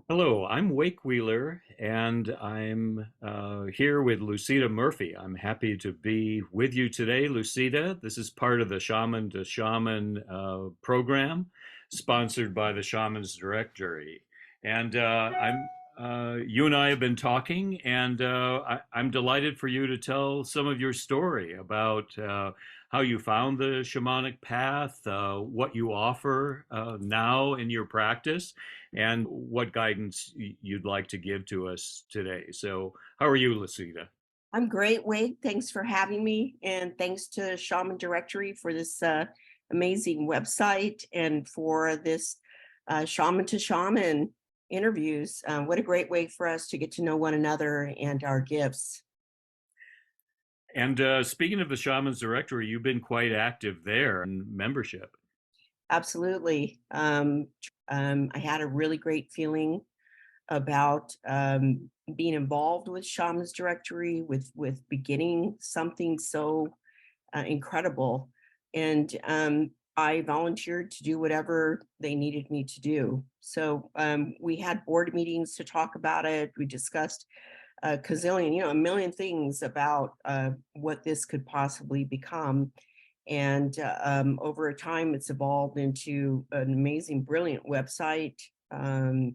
Hello, I'm Wake Wheeler, and I'm here with Lucita Murphy. I'm happy to be with you today, Lucita. This is part of the Shaman to Shaman program, sponsored by the Shamans Directory. And you and I have been talking, and I'm delighted for you to tell some of your story about how you found the shamanic path, what you offer now in your practice, and what guidance you'd like to give to us today. So, how are you, Lucita? I'm great, Wade. Thanks for having me. And thanks to Shaman Directory for this amazing website and for this Shaman to Shaman interviews. What a great way for us to get to know one another and our gifts. And speaking of the Shamans Directory, you've been quite active there in membership. Absolutely. I had a really great feeling about being involved with Shamans Directory, with beginning something so incredible. And I volunteered to do whatever they needed me to do. So we had board meetings to talk about it. We discussed a gazillion, a million things about what this could possibly become. And over a time, it's evolved into an amazing, brilliant website. And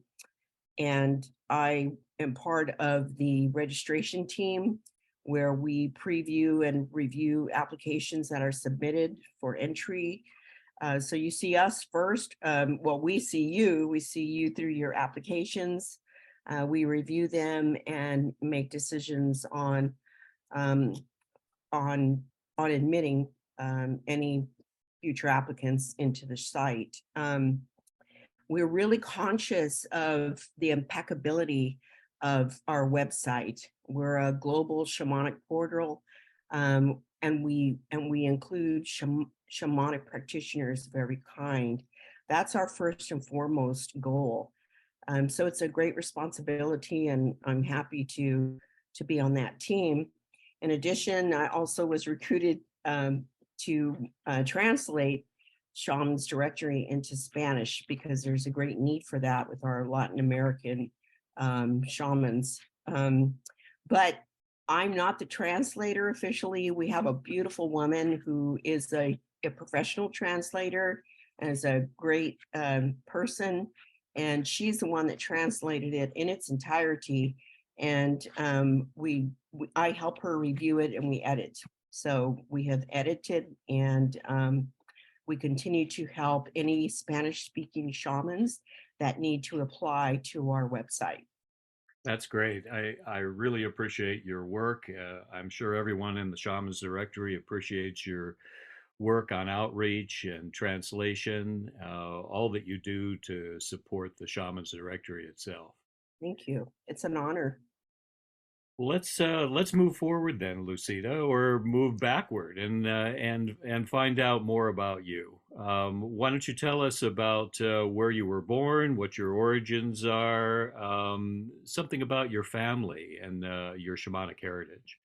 I am part of the registration team where we preview and review applications that are submitted for entry. So you see us first. Well, we see you. We see you through your applications. We review them and make decisions um, on on admitting any future applicants into the site. We're really conscious of the impeccability of our website. We're a global shamanic portal, and we include shamanic practitioners of every kind. That's our first and foremost goal. So it's a great responsibility, and I'm happy to be on that team. In addition, I also was recruited to translate Shamans Directory into Spanish because there's a great need for that with our Latin American shamans. But I'm not the translator officially. We have a beautiful woman who is a professional translator and is a great person. And she's the one that translated it in its entirety. And I help her review it and we edit. So we have edited and we continue to help any Spanish-speaking shamans that need to apply to our website. That's great. I really appreciate your work. I'm sure everyone in the Shamans Directory appreciates your work on outreach and translation, all that you do to support the Shamans Directory itself. Thank you. It's an honor. Let's move forward then, Lucida, or move backward and find out more about you. Why don't you tell us about where you were born, what your origins are, something about your family and your shamanic heritage.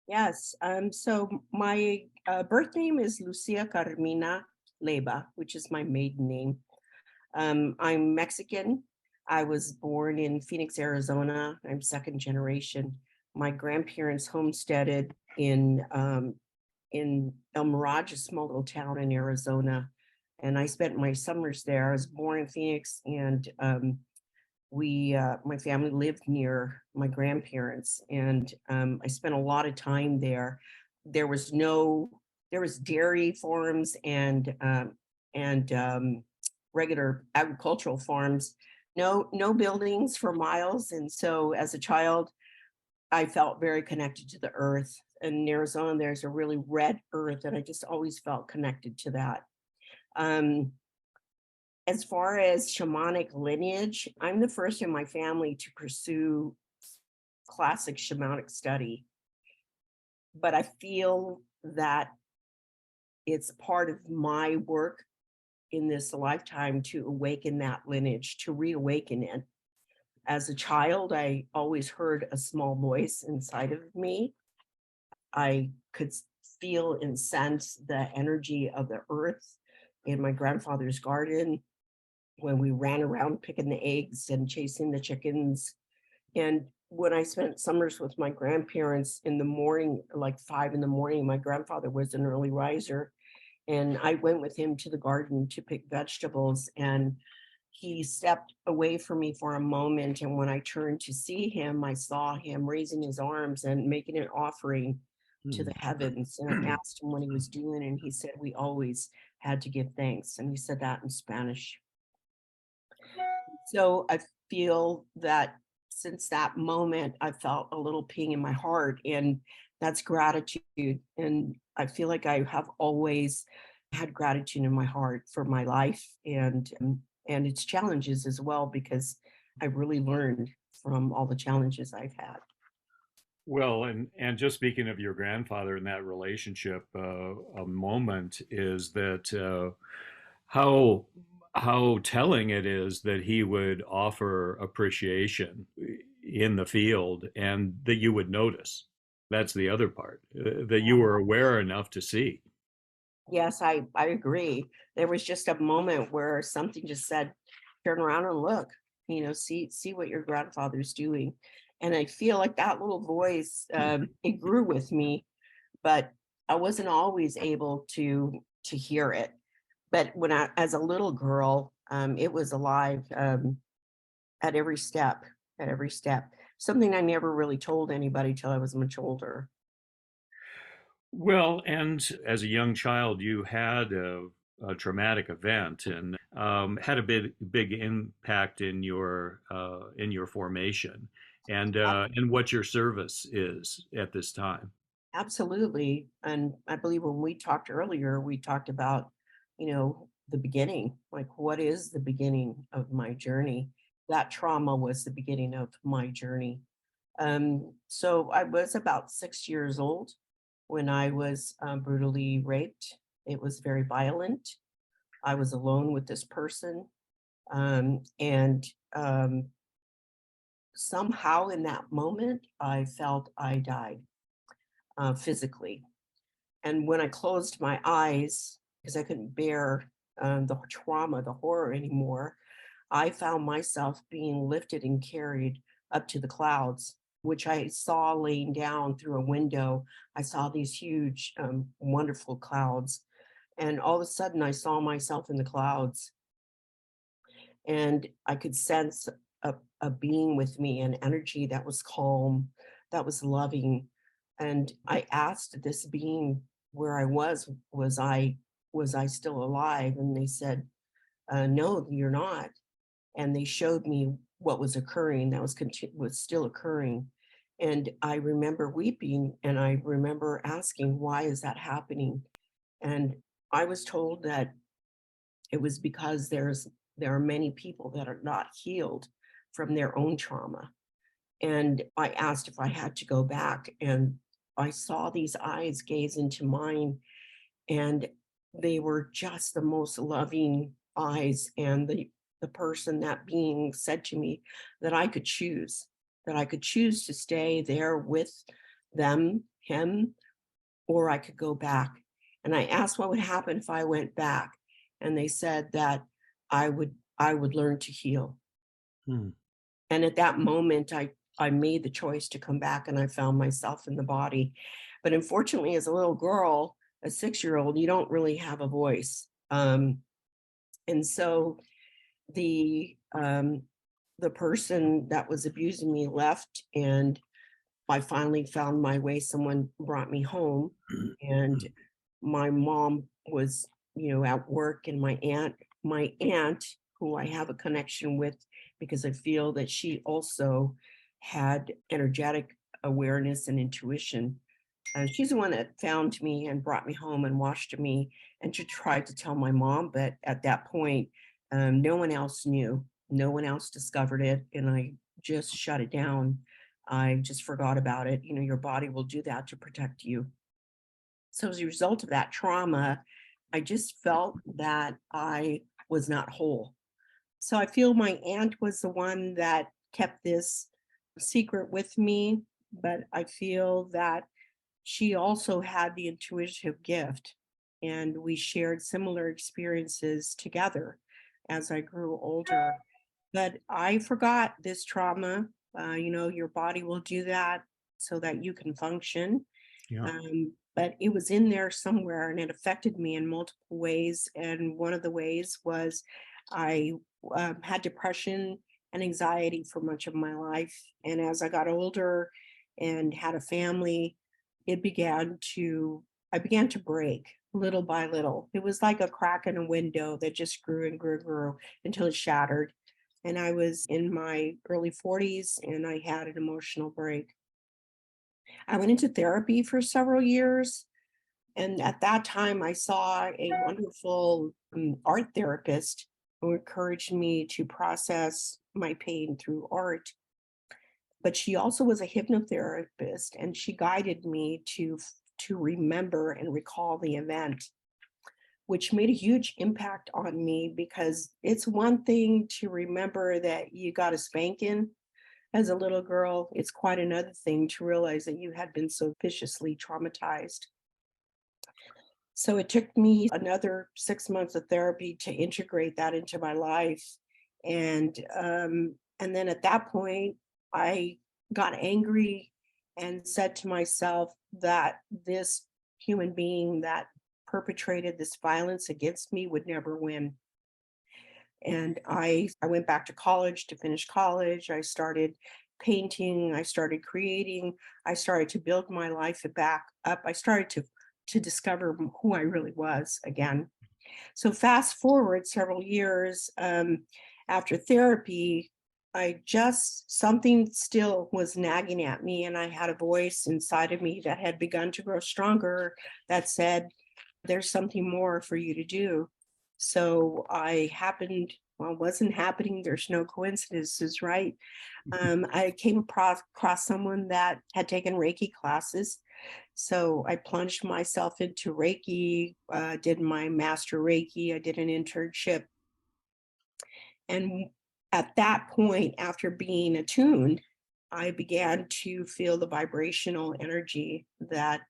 Yes. So my birth name is Lucia Carmina Leba, which is my maiden name. I'm Mexican. I was born in Phoenix, Arizona. I'm second generation. My grandparents homesteaded in El Mirage, a small little town in Arizona, and I spent my summers there. I was born in Phoenix, and my family lived near my grandparents, and I spent a lot of time there. There was no, there was dairy farms and regular agricultural farms. No buildings for miles, and so as a child, I felt very connected to the earth. In Arizona, there's a really red earth, and I just always felt connected to that. Um, as far as shamanic lineage, I'm the first in my family to pursue classic shamanic study, but I feel that it's part of my work in this lifetime to awaken that lineage, to reawaken it. As a child, I always heard a small voice inside of me. I could feel and sense the energy of the earth in my grandfather's garden. when we ran around picking the eggs and chasing the chickens. And when I spent summers with my grandparents in the morning, like 5 in the morning, my grandfather was an early riser, and I went with him to the garden to pick vegetables. And he stepped away from me for a moment. And when I turned to see him, I saw him raising his arms and making an offering to Hmm. the heavens. And I asked him what he was doing, and he said, "We always had to give thanks." And he said that in Spanish. So I feel that since that moment, I felt a little ping in my heart, and that's gratitude. And I feel like I have always had gratitude in my heart for my life and its challenges as well, because I really learned from all the challenges I've had. Well, and just speaking of your grandfather and that relationship, a moment is that how how telling it is that he would offer appreciation in the field and that you would notice. That's the other part, that you were aware enough to see. Yes, I agree. There was just a moment where something just said, "Turn around and look, see what your grandfather's doing." And I feel like that little voice, it grew with me, but I wasn't always able to hear it. But when as a little girl, it was alive, at every step, at every step. Something I never really told anybody till I was much older. Well, and as a young child, you had a traumatic event and had a big impact in your formation and what your service is at this time. Absolutely. And I believe when we talked earlier, we talked about, the beginning. Like, what is the beginning of my journey? That trauma was the beginning of my journey. So I was about 6 years old when I was brutally raped. It was very violent. I was alone with this person. And somehow in that moment, I felt I died physically. And when I closed my eyes, because I couldn't bear the trauma, the horror anymore, I found myself being lifted and carried up to the clouds, which I saw laying down through a window. I saw these huge, wonderful clouds. And all of a sudden, I saw myself in the clouds, and I could sense a being with me, an energy that was calm, that was loving. And I asked this being where I was I still alive? And they said, "No, you're not." And they showed me what was occurring, that was still occurring. And I remember weeping, and I remember asking, "Why is that happening?" And I was told that it was because there are many people that are not healed from their own trauma. And I asked if I had to go back, and I saw these eyes gaze into mine, and they were just the most loving eyes. And the person, that being, said to me that I could choose to stay there with them, him, or I could go back. And I asked what would happen if I went back. And they said that I would learn to heal. Hmm. And at that moment, I made the choice to come back, and I found myself in the body. But unfortunately, as a little girl, a 6 year old, you don't really have a voice. And so the the person that was abusing me left, and I finally found my way. Someone brought me home, and my mom was, at work, and my aunt, who I have a connection with because I feel that she also had energetic awareness and intuition. She's the one that found me and brought me home and washed me, and she tried to tell my mom, but at that point, no one else knew. No one else discovered it, and I just shut it down. I just forgot about it. Your body will do that to protect you. So as a result of that trauma, I just felt that I was not whole. So I feel my aunt was the one that kept this secret with me, but I feel that she also had the intuitive gift, and we shared similar experiences together. as I grew older. But I forgot this trauma. Your body will do that so that you can function. Yeah. But it was in there somewhere and it affected me in multiple ways. And one of the ways was I had depression and anxiety for much of my life. And as I got older and had a family, it began to, I began to break little by little. It was like a crack in a window that just grew and grew and grew until it shattered. And I was in my early 40s and I had an emotional break. I went into therapy for several years. And at that time, I saw a wonderful art therapist who encouraged me to process my pain through art. But she also was a hypnotherapist, and she guided me to remember and recall the event, which made a huge impact on me because it's one thing to remember that you got a spanking as a little girl. It's quite another thing to realize that you had been so viciously traumatized. So it took me another 6 months of therapy to integrate that into my life. And then at that point, I got angry and said to myself that this human being that perpetrated this violence against me would never win. And I went back to college to finish college. I started painting, I started creating, I started to build my life back up. I started to discover who I really was again. So fast forward several years after therapy, I just, something still was nagging at me, and I had a voice inside of me that had begun to grow stronger that said, there's something more for you to do. So well, it wasn't happening. There's no coincidences, right? I came across someone that had taken Reiki classes. So I plunged myself into Reiki, did my master Reiki, I did an internship. And at that point, after being attuned, I began to feel the vibrational energy that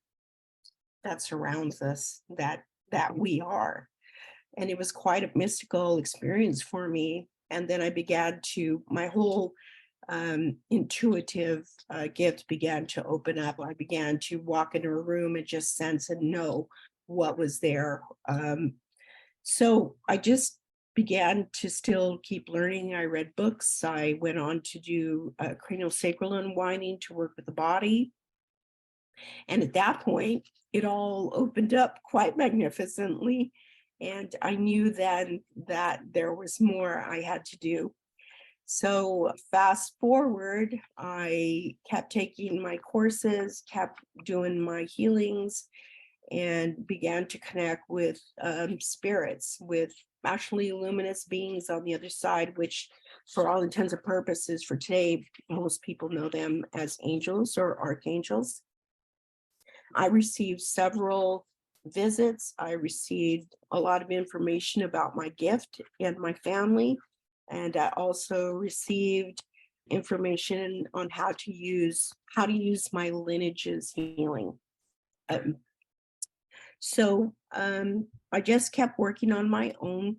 surrounds us, that we are. And it was quite a mystical experience for me. And then I began to, my whole intuitive gift began to open up. I began to walk into a room and just sense and know what was there. So I just began to still keep learning. I read books. I went on to do cranial sacral unwinding to work with the body. And at that point, it all opened up quite magnificently. And I knew then that there was more I had to do. So fast forward, I kept taking my courses, kept doing my healings, and began to connect with spirits, with actually luminous beings on the other side, which for all intents and purposes for today, most people know them as angels or archangels. I received several visits. I received a lot of information about my gift and my family. And I also received information on how to use my lineage's healing. Um, so I just kept working on my own.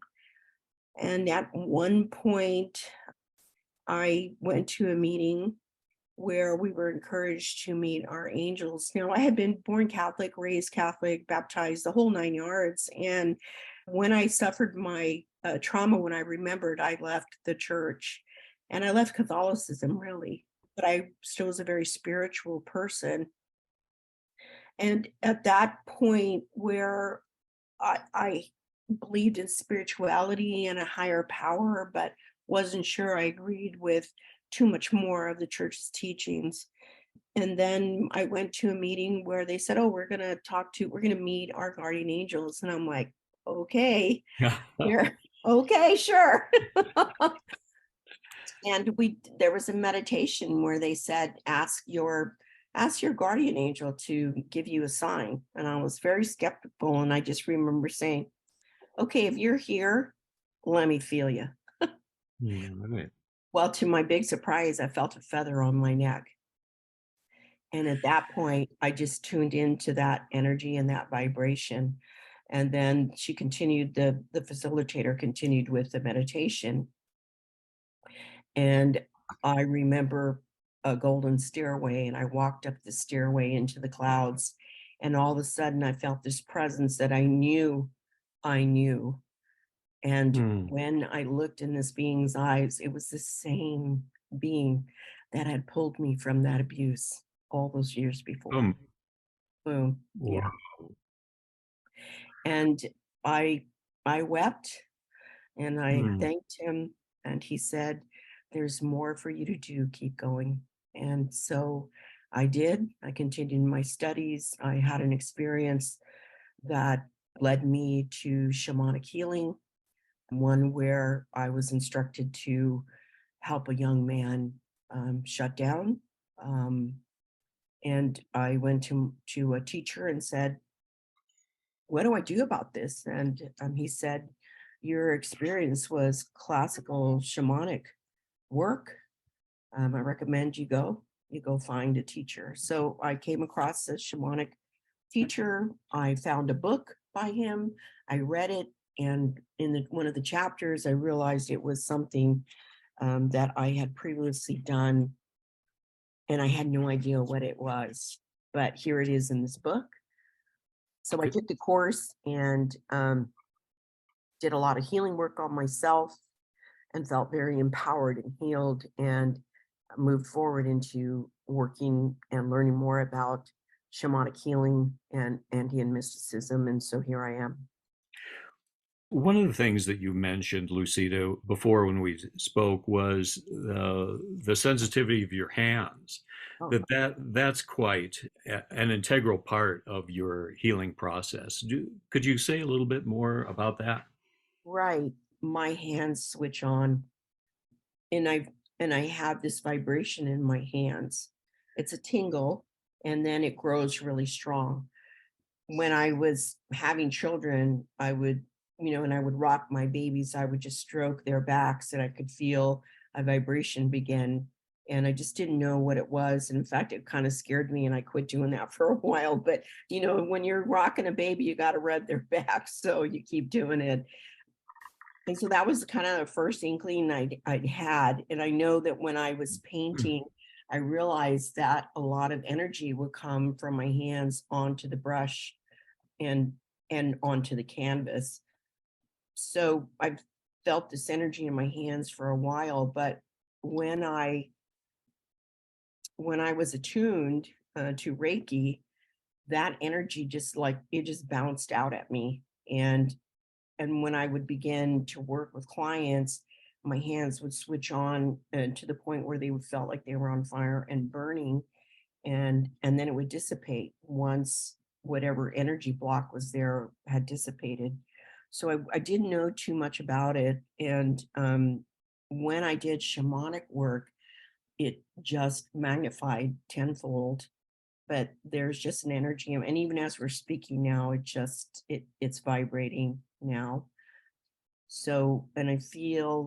And at one point, I went to a meeting where we were encouraged to meet our angels. Now, I had been born Catholic, raised Catholic, baptized, the whole 9 yards. And when I suffered my trauma, when I remembered, I left the church and I left Catholicism really, but I still was a very spiritual person. And at that point where I believed in spirituality and a higher power, but wasn't sure I agreed with too much more of the church's teachings. And then I went to a meeting where they said, oh, we're going to meet our guardian angels. And I'm like, okay, Yeah. here, okay, sure. And there was a meditation where they said, ask your guardian angel to give you a sign. And I was very skeptical. And I just remember saying, okay, if you're here, let me feel you. Right. Well, to my big surprise, I felt a feather on my neck. And at that point, I just tuned into that energy and that vibration. And then she continued, the facilitator continued with the meditation. And I remember a golden stairway, and I walked up the stairway into the clouds. And all of a sudden, I felt this presence that I knew. And Hmm. when I looked in this being's eyes, it was the same being that had pulled me from that abuse all those years before. Um, Boom. Yeah. wow. And I I wept and I Hmm. thanked him, and he said, "There's more for you to do. Keep going." And so I did. I continued my studies. I had an experience that led me to shamanic healing, one where I was instructed to help a young man shut down. Um, and I went to a teacher and said, "What do I do about this?" And he said, "Your experience was classical shamanic work. I recommend you go find a teacher." So I came across a shamanic teacher. I found a book by him. I read it, and in one of the chapters, I realized it was something that I had previously done, and I had no idea what it was. But here it is in this book. So I took the course and did a lot of healing work on myself and felt very empowered and healed, and moved forward into working and learning more about shamanic healing and Andean mysticism. And so here I am. One of the things that you mentioned, Lucita, before when we spoke was the sensitivity of your hands. Oh, That's quite an integral part of your healing process. Could you say a little bit more about that? right. My hands switch on, and I have this vibration in my hands. It's a tingle, and then it grows really strong. When I was having children, I would, and I would rock my babies, I would just stroke their backs and I could feel a vibration begin. And I just didn't know what it was. And in fact, it kind of scared me and I quit doing that for a while. But, when you're rocking a baby, you got to rub their back. So you keep doing it. And so that was kind of the first inkling I'd had. And I know that when I was painting, I realized that a lot of energy would come from my hands onto the brush and onto the canvas. So I've felt this energy in my hands for a while, but when I when I was attuned to Reiki, that energy just like it just bounced out at me. And when I would begin to work with clients, my hands would switch on to the point where they would felt like they were on fire and burning, and then it would dissipate once whatever energy block was there had dissipated. So I didn't know too much about it, and when I did shamanic work, it just magnified tenfold. But there's just an energy, and even as we're speaking now, it's vibrating now. So, and I feel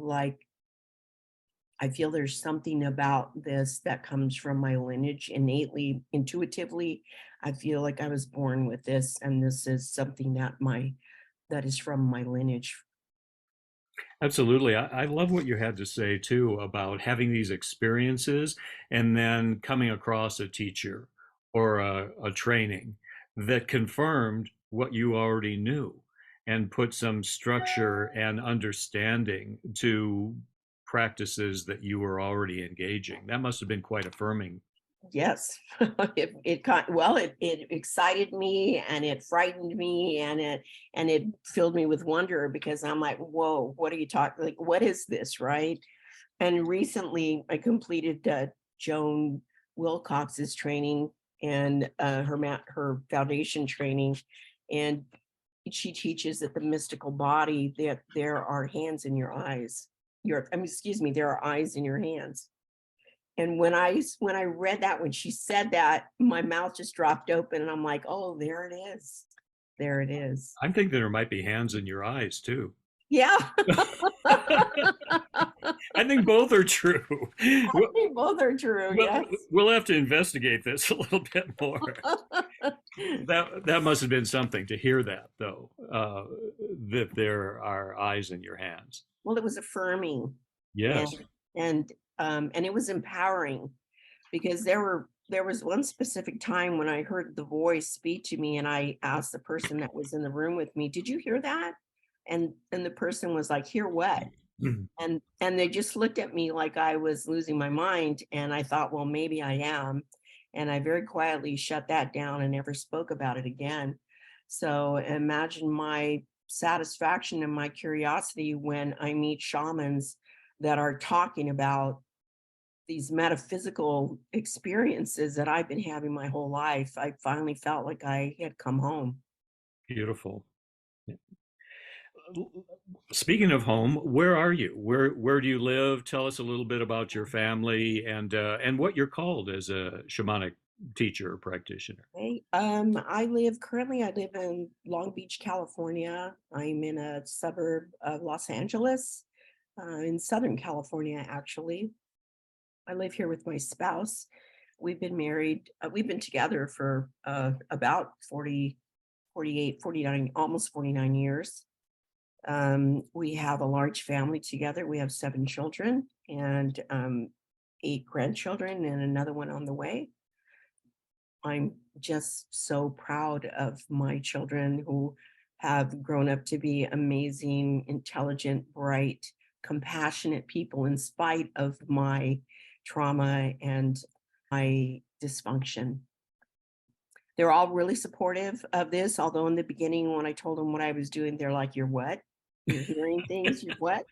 there's something about this that comes from my lineage innately, intuitively. I feel like I was born with this, and this is something that is from my lineage. Absolutely. I love what you had to say too about having these experiences and then coming across a teacher or a training that confirmed what you already knew and put some structure and understanding to practices that you were already engaging. That must have been quite affirming. Yes, it excited me and it frightened me and it filled me with wonder because I'm like, whoa, what are you talking? Like, what is this, right? And recently, I completed Joan Wilcox's training and her foundation training, and she teaches that the mystical body, that there are hands in your eyes. Excuse me, there are eyes in your hands. And when I read that, when she said that, my mouth just dropped open, and I'm like, oh, there it is, there it is. I'm thinking there might be hands in your eyes too. Yeah. I think both are true. We'll, They both are true, we'll, yes. we'll have to investigate this a little bit more. That must have been something to hear that, though, that there are eyes in your hands. Well, it was affirming and Yes. and it was empowering because there was one specific time when I heard the voice speak to me and I asked the person that was in the room with me, "Did you hear that?" And the person was like, "Hear what?" And they just looked at me like I was losing my mind, and I thought, well, maybe I am. And I very quietly shut that down and never spoke about it again. So imagine my satisfaction and my curiosity when I meet shamans that are talking about these metaphysical experiences that I've been having my whole life. I finally felt like I had come home. Beautiful. Speaking of home, where are you? Where do you live? Tell us a little bit about your family and what you're called as a shamanic teacher or practitioner. Okay. I live in Long Beach, California. I'm in a suburb of Los Angeles, in Southern California, actually. I live here with my spouse. We've been married, we've been together for about 40, 48, 49, almost 49 years. We have a large family together. We have 7 children and 8 grandchildren and another one on the way. I'm just so proud of my children who have grown up to be amazing, intelligent, bright, compassionate people in spite of my trauma and my dysfunction. They're all really supportive of this, although in the beginning, when I told them what I was doing, they're like, "You're what? You're hearing things? You're what?"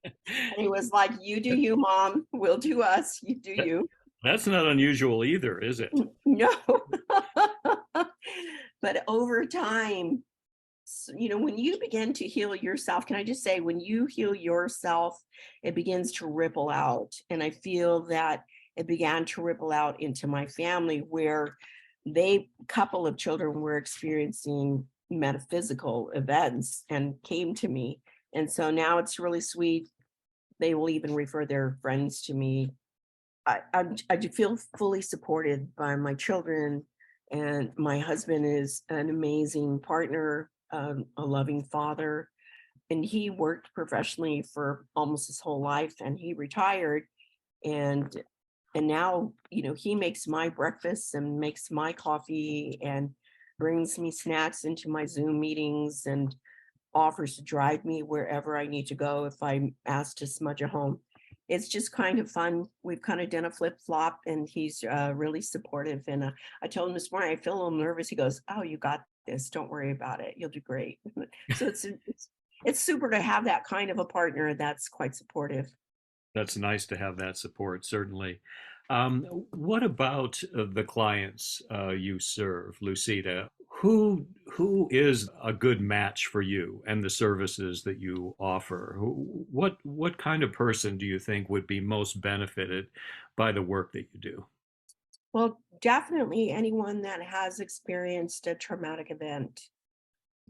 And he was like, "You do you, mom. We'll do us. You do you." That's not unusual either, is it? No. But over time, when you begin to heal yourself, can I just say, when you heal yourself, it begins to ripple out. And I feel that it began to ripple out into my family, where couple of children were experiencing metaphysical events and came to me. And so now it's really sweet. They will even refer their friends to me. I do feel fully supported by my children, and my husband is an amazing partner, a loving father, and he worked professionally for almost his whole life, and he retired, and now he makes my breakfast and makes my coffee and brings me snacks into my Zoom meetings and offers to drive me wherever I need to go if I'm asked to smudge a home. It's just kind of fun. We've kind of done a flip flop, and he's really supportive. And I told him this morning, I feel a little nervous. He goes, "Oh, you got this. Don't worry about it. You'll do great." So it's super to have that kind of a partner that's quite supportive. That's nice to have that support, certainly. What about the clients you serve, Lucita? Who is a good match for you and the services that you offer? What kind of person do you think would be most benefited by the work that you do? Well, definitely anyone that has experienced a traumatic event.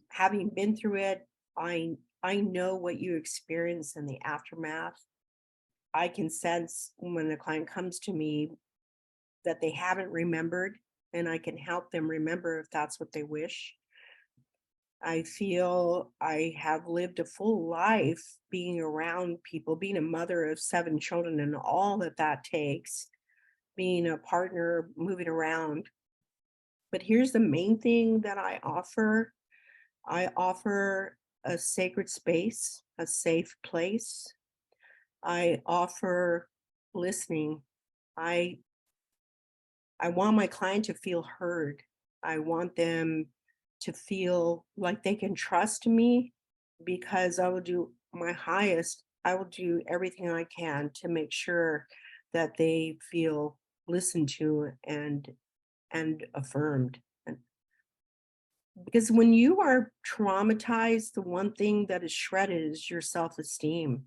Having been through it, I know what you experience in the aftermath. I can sense when a client comes to me that they haven't remembered, and I can help them remember if that's what they wish. I feel I have lived a full life being around people, being a mother of 7 children and all that that takes, being a partner, moving around. But here's the main thing that I offer a sacred space, a safe place. I offer listening. I I want my client to feel heard. I want them to feel like they can trust me because I will do my highest. I will do everything I can to make sure that they feel listened to and affirmed. And because when you are traumatized, the one thing that is shredded is your self-esteem.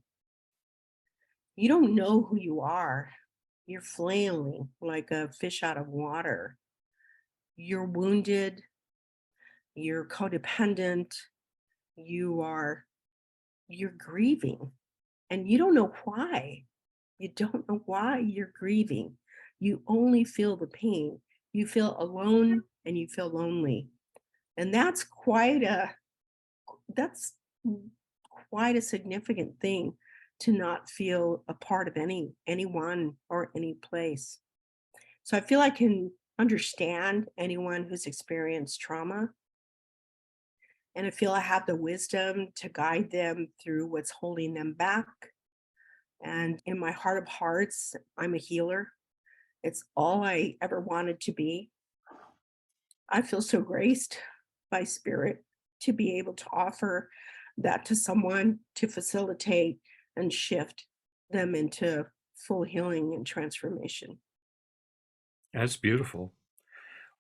You don't know who you are. You're flailing like a fish out of water. You're wounded, you're codependent, you are you're grieving and you don't know why. You don't know why you're grieving. You only feel the pain. You feel alone and you feel lonely. And that's quite a significant thing to not feel a part of anyone or any place. So I feel I can understand anyone who's experienced trauma, and I feel I have the wisdom to guide them through what's holding them back. And in my heart of hearts, I'm a healer. It's all I ever wanted to be. I feel so graced by spirit to be able to offer that to someone to facilitate and shift them into full healing and transformation. That's beautiful.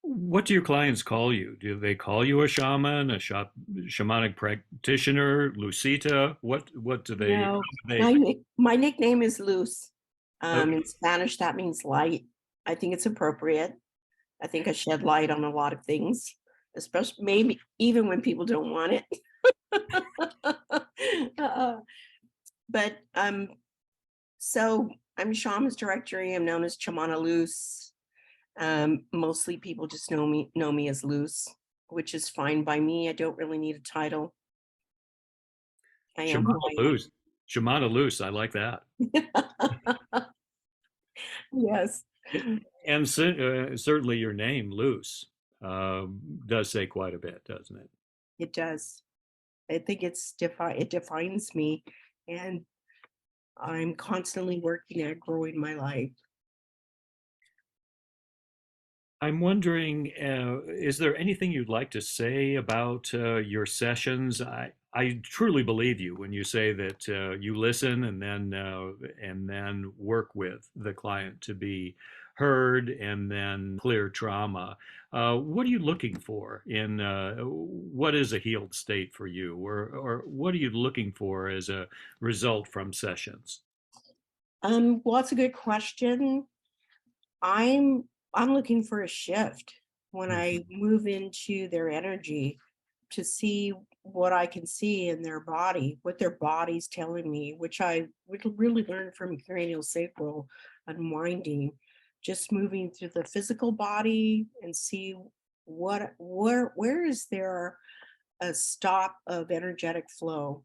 What do your clients call you? Do they call you a shaman, shamanic practitioner, Lucita? What do they, No, how do they, my nickname is Luz. okay, In Spanish, that means light. I think it's appropriate. I think I shed light on a lot of things, especially maybe even when people don't want it. uh, but so I'm Shamans Directory. I'm known as Chamana Luz. Mostly people just know me as Luz, which is fine by me. I don't really need a title. I am who Shamana I loose, Shamana loose. I like that. am. Yes, And certainly your name, loose, does say quite a bit, doesn't it? it does. I think it defines me, and I'm constantly working at growing my life. I'm wondering, is there anything you'd like to say about your sessions? I truly believe you when you say that you listen and then work with the client to be heard and then clear trauma. What are you looking for in what is a healed state for you, or what are you looking for as a result from sessions? Well, that's a good question. I'm I'm looking for a shift when Mhm. I move into their energy to see what I can see in their body, what their body's telling me, which I would really learn from cranial sacral unwinding, just moving through the physical body and see where is there a stop of energetic flow,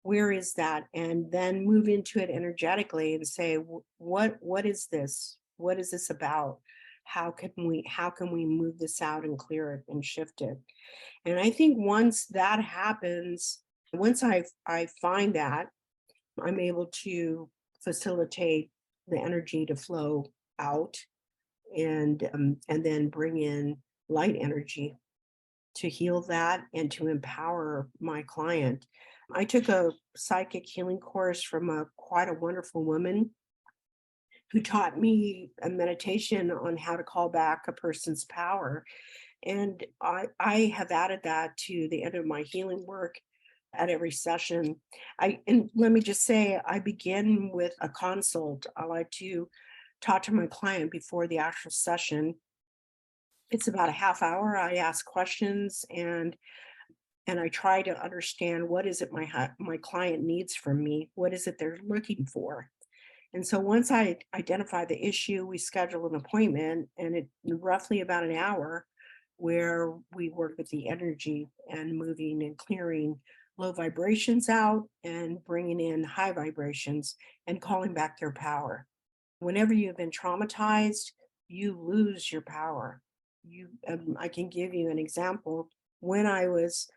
where is that, and then move into it energetically and say, what is this, what is this about, how can we move this out and clear it and shift it. And I think once that happens, once I find that, I'm able to facilitate the energy to flow out, and then bring in light energy to heal that and to empower my client. I took a psychic healing course from a quite a wonderful woman who taught me a meditation on how to call back a person's power. And I have added that to the end of my healing work at every session. And let me just say, I begin with a consult. I like to talk to my client before the actual session. It's about a half hour. I ask questions, and I try to understand what is it my client needs from me. What is it they're looking for? And so once I identify the issue, we schedule an appointment, and it roughly about an hour, where we work with the energy and moving and clearing low vibrations out and bringing in high vibrations and calling back their power. Whenever you've been traumatized, you lose your power. I can give you an example. When I was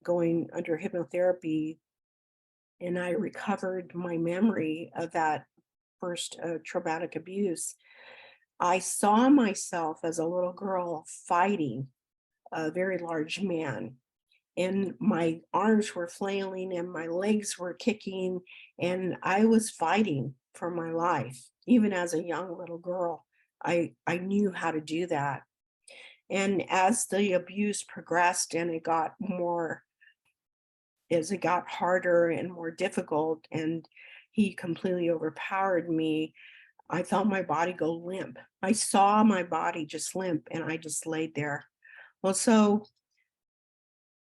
going under hypnotherapy and I recovered my memory of that first traumatic abuse, I saw myself as a little girl fighting a very large man. And my arms were flailing and my legs were kicking, and I was fighting for my life. Even as a young little girl, I knew how to do that. And as the abuse progressed and as it got harder and more difficult, and he completely overpowered me, I felt my body go limp. I saw my body just limp, and I just laid there. Well, so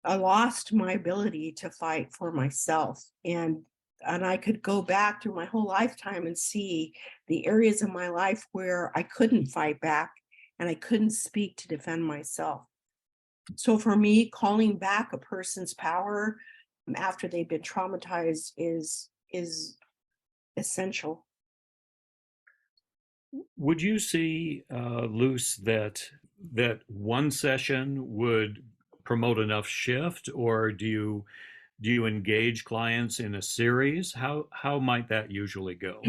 I lost my ability to fight for myself, and I could go back through my whole lifetime and see the areas of my life where I couldn't fight back and I couldn't speak to defend myself. So for me, calling back a person's power after they've been traumatized is essential. Would you see, Luce, that one session would promote enough shift, or do you engage clients in a series? How might that usually go?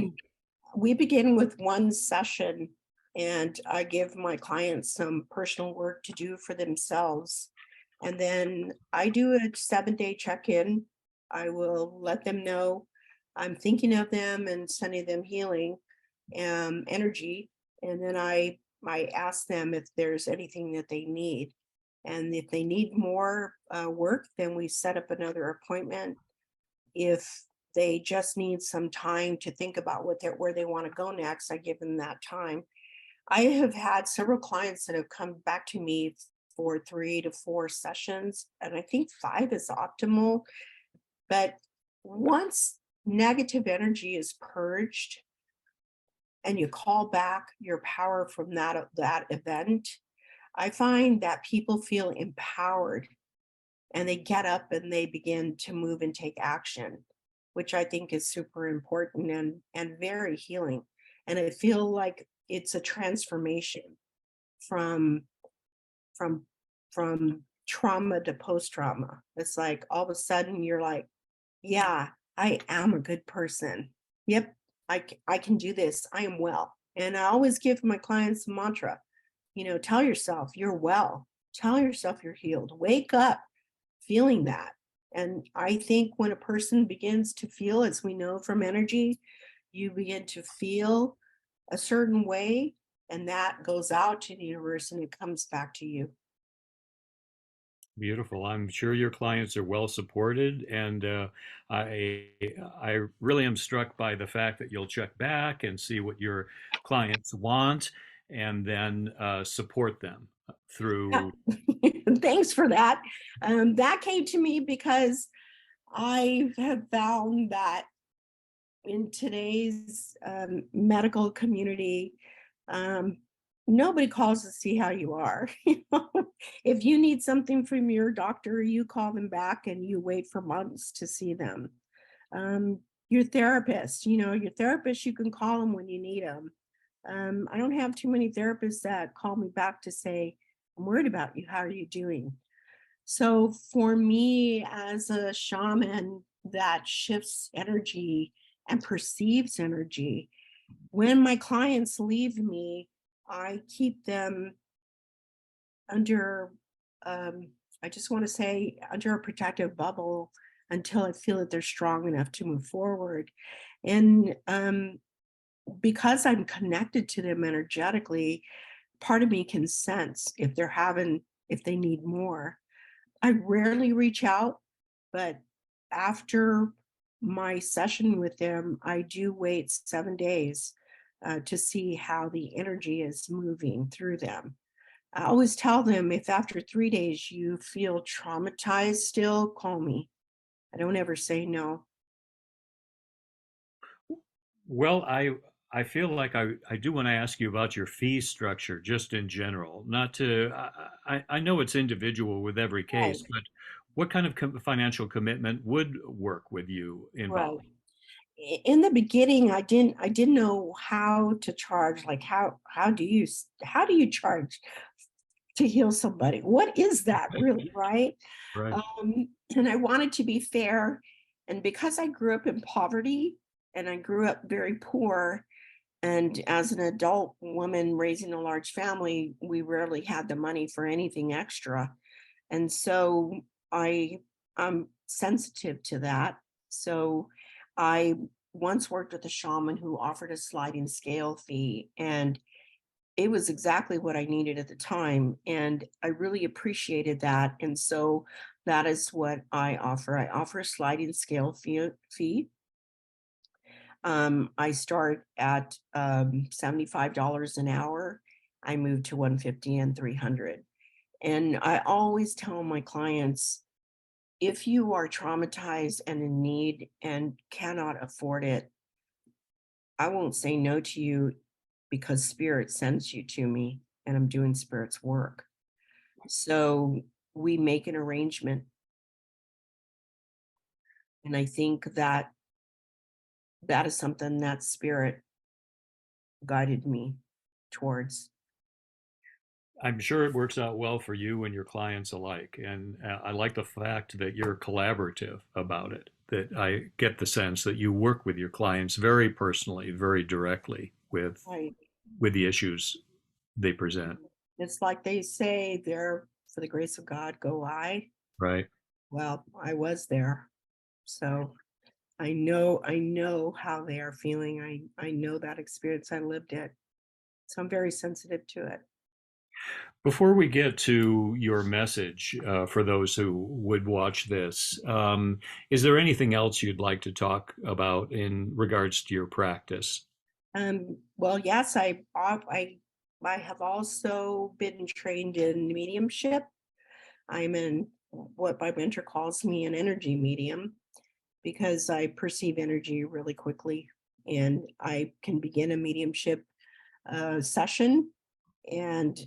We begin with one session, and I give my clients some personal work to do for themselves. And then I do a 7-day check-in. I will let them know I'm thinking of them and sending them healing energy. And then I ask them if there's anything that they need. And if they need more work, then we set up another appointment. If they just need some time to think about where they want to go next, I give them that time. I have had several clients that have come back to me for 3 to 4 sessions, and I think 5 is optimal. But once negative energy is purged and you call back your power from that event, I find that people feel empowered and they get up and they begin to move and take action, which I think is super important and very healing. And I feel like it's a transformation from from from trauma to post trauma. It's like all of a sudden you're like, yeah, I am a good person. Yep, I can do this. I am well. And I always give my clients a mantra, tell yourself you're well. Tell yourself you're healed. Wake up feeling that. And I think when a person begins to feel, as we know from energy, you begin to feel a certain way, and that goes out to the universe and it comes back to you. Beautiful. I'm sure your clients are well supported, and I I really am struck by the fact that you'll check back and see what your clients want, and then support them Yeah. through. Thanks for that. That came to me because I have found that in today's medical community, um, nobody calls to see how you are. If you need something from your doctor, you call them back and you wait for months to see them. Um, your therapist, you can call them when you need them. I don't have too many therapists that call me back to say, I'm worried about you. How are you doing? So for me as a shaman that shifts energy and perceives energy, when my clients leave me, I keep them under, um, I just want to say, under a protective bubble until I feel that they're strong enough to move forward. And because I'm connected to them energetically, part of me can sense if they need more. I rarely reach out, but after my session with them, I do wait 7 days to see how the energy is moving through them. I always tell them if after 3 days you feel traumatized still, call me. I don't ever say no. Well, I feel like I do want to ask you about your fee structure, just in general. Not to I know it's individual with every case, Right, but what kind of financial commitment would work with you right. involved? In the beginning, I didn't know how to charge. Like how do you charge to heal somebody? What is that really, right? Right. And I wanted to be fair. And because I grew up in poverty and I grew up very poor, and as an adult woman raising a large family, we rarely had the money for anything extra. And so I I'm sensitive to that. So I once worked with a shaman who offered a sliding scale fee, and it was exactly what I needed at the time. And I really appreciated that. And so that is what I offer. I offer a sliding scale fee. I start at $75 an hour. I move to 150 and 300. And I always tell my clients if you are traumatized and in need and cannot afford it, I won't say no to you because spirit sends you to me and I'm doing spirit's work. So we make an arrangement. And I think that that is something that spirit guided me towards. I'm sure it works out well for you and your clients alike. And I like the fact that you're collaborative about it, that I get the sense that you work with your clients very personally, very directly Right. with the issues they present. It's like they say there, for the grace of God, go I. Right. Well, I was there. So I know how they are feeling. I know that experience. I lived it. So I'm very sensitive to it. Before we get to your message for those who would watch this, is there anything else you'd like to talk about in regards to your practice? Well, yes, I have also been trained in mediumship. I'm in what my mentor calls me an energy medium because I perceive energy really quickly, and I can begin a mediumship session, and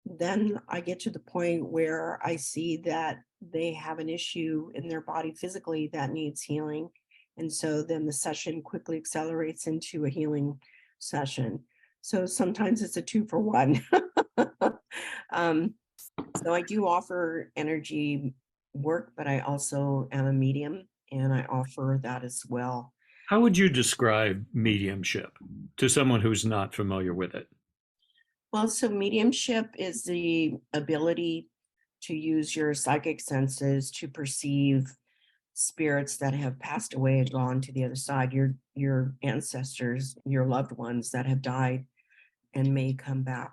then I get to the point where I see that they have an issue in their body physically that needs healing. And so then the session quickly accelerates into a healing session. So sometimes it's a two for one. um, so I do offer energy work, but I also am a medium and I offer that as well. How would you describe mediumship to someone who's not familiar with it? Well, so mediumship is the ability to use your psychic senses to perceive spirits that have passed away and gone to the other side, your ancestors, your loved ones that have died and may come back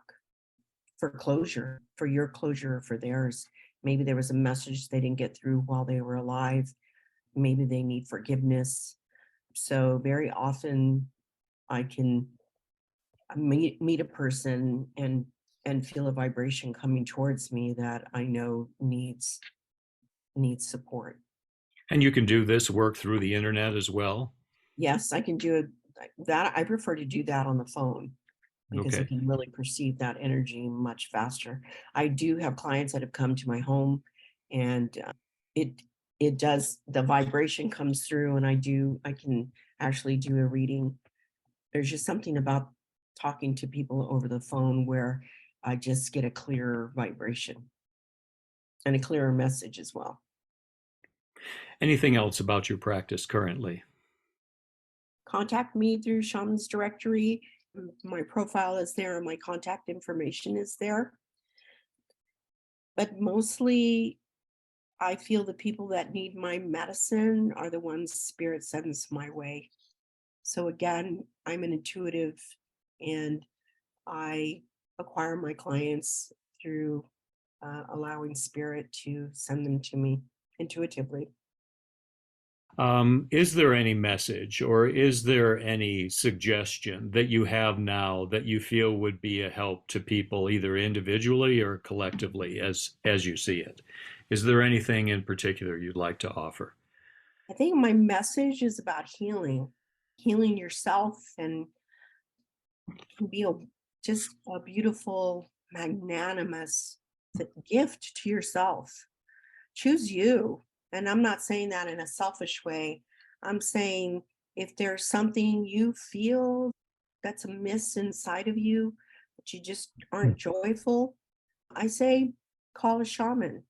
for closure, for your closure or for theirs. Maybe there was a message they didn't get through while they were alive. Maybe they need forgiveness. So very often I can meet a person and feel a vibration coming towards me that I know needs support. And you can do this work through the internet as well. Yes, I can do it. That I prefer to do that on the phone because you Okay. can really perceive that energy much faster. I do have clients that have come to my home, and it it does, the vibration comes through, and I can actually do a reading. There's just something about talking to people over the phone where I just get a clearer vibration and a clearer message as well. Anything else about your practice currently? Contact me through Shamans Directory. My profile is there and my contact information is there. But mostly, I feel the people that need my medicine are the ones spirit sends my way. So again, I'm an intuitive and I acquire my clients through allowing spirit to send them to me intuitively. Is there any message or is there any suggestion that you have now that you feel would be a help to people either individually or collectively as you see it? Is there anything in particular you'd like to offer? I think my message is about healing, healing yourself, and can be just a beautiful, magnanimous gift to yourself. Choose you. And I'm not saying that in a selfish way. I'm saying if there's something you feel that's amiss inside of you, that you just aren't joyful, I say call a shaman.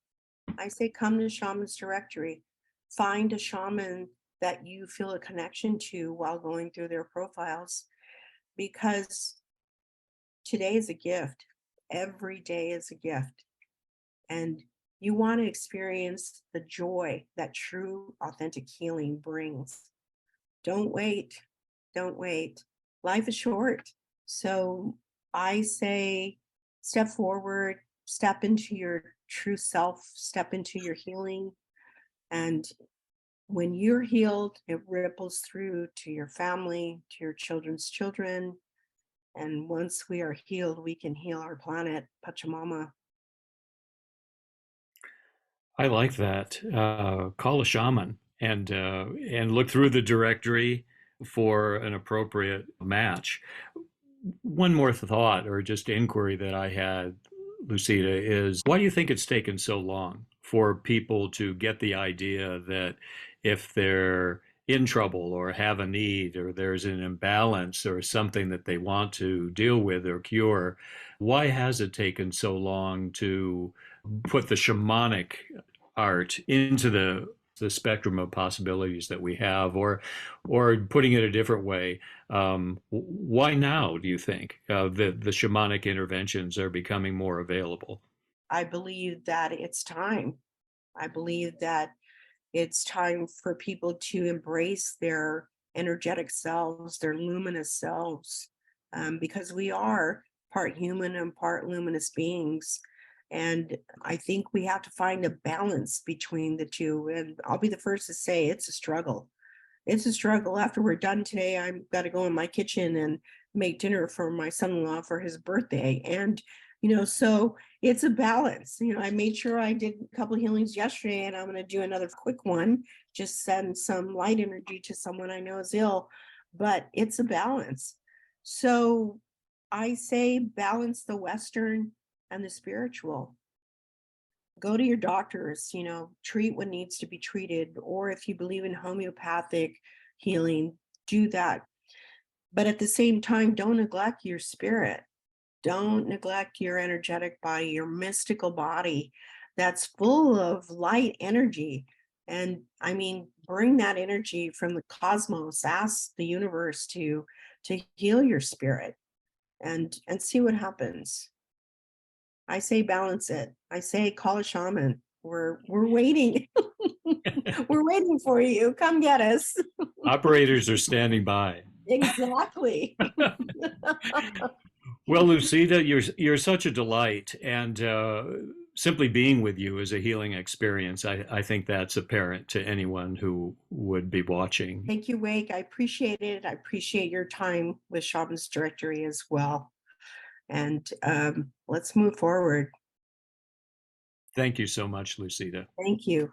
I say come to Shaman's Directory. Find a shaman that you feel a connection to while going through their profiles, because today is a gift. Every day is a gift. And you want to experience the joy that true, authentic healing brings. Don't wait. Don't wait. Life is short. So I say step forward, step into your true self, step into your healing. And when you're healed, it ripples through to your family, to your children's children. And once we are healed, we can heal our planet, Pachamama. I like that. Call a shaman and look through the directory for an appropriate match. One more thought or just inquiry that I had, Lucita, is why do you think it's taken so long for people to get the idea that if they're in trouble or have a need or there's an imbalance or something that they want to deal with or cure, why has it taken so long to put the shamanic art into the spectrum of possibilities that we have, or putting it a different way, why now do you think the shamanic interventions are becoming more available? I believe that it's time. I believe that it's time for people to embrace their energetic selves, their luminous selves, because we are part human and part luminous beings. And I think we have to find a balance between the two. And I'll be the first to say it's a struggle. It's a struggle. After we're done today, I've got to go in my kitchen and make dinner for my son-in-law for his birthday. And, so it's a balance. I made sure I did a couple of healings yesterday, and I'm going to do another quick one, just send some light energy to someone I know is ill, but it's a balance. So I say balance the Western and the spiritual. Go to your doctors, treat what needs to be treated. Or if you believe in homeopathic healing, do that. But at the same time, don't neglect your spirit. Don't neglect your energetic body, your mystical body that's full of light energy. And I mean, bring that energy from the cosmos, ask the universe to heal your spirit and see what happens. I say balance it. I say call a shaman. We're waiting. We're waiting for you. Come get us. Operators are standing by. Exactly. Well, Lucida, you're such a delight, and simply being with you is a healing experience. I think that's apparent to anyone who would be watching. Thank you, Wake. I appreciate it. I appreciate your time with Shamans Directory as well. And let's move forward. Thank you so much, Lucida. Thank you.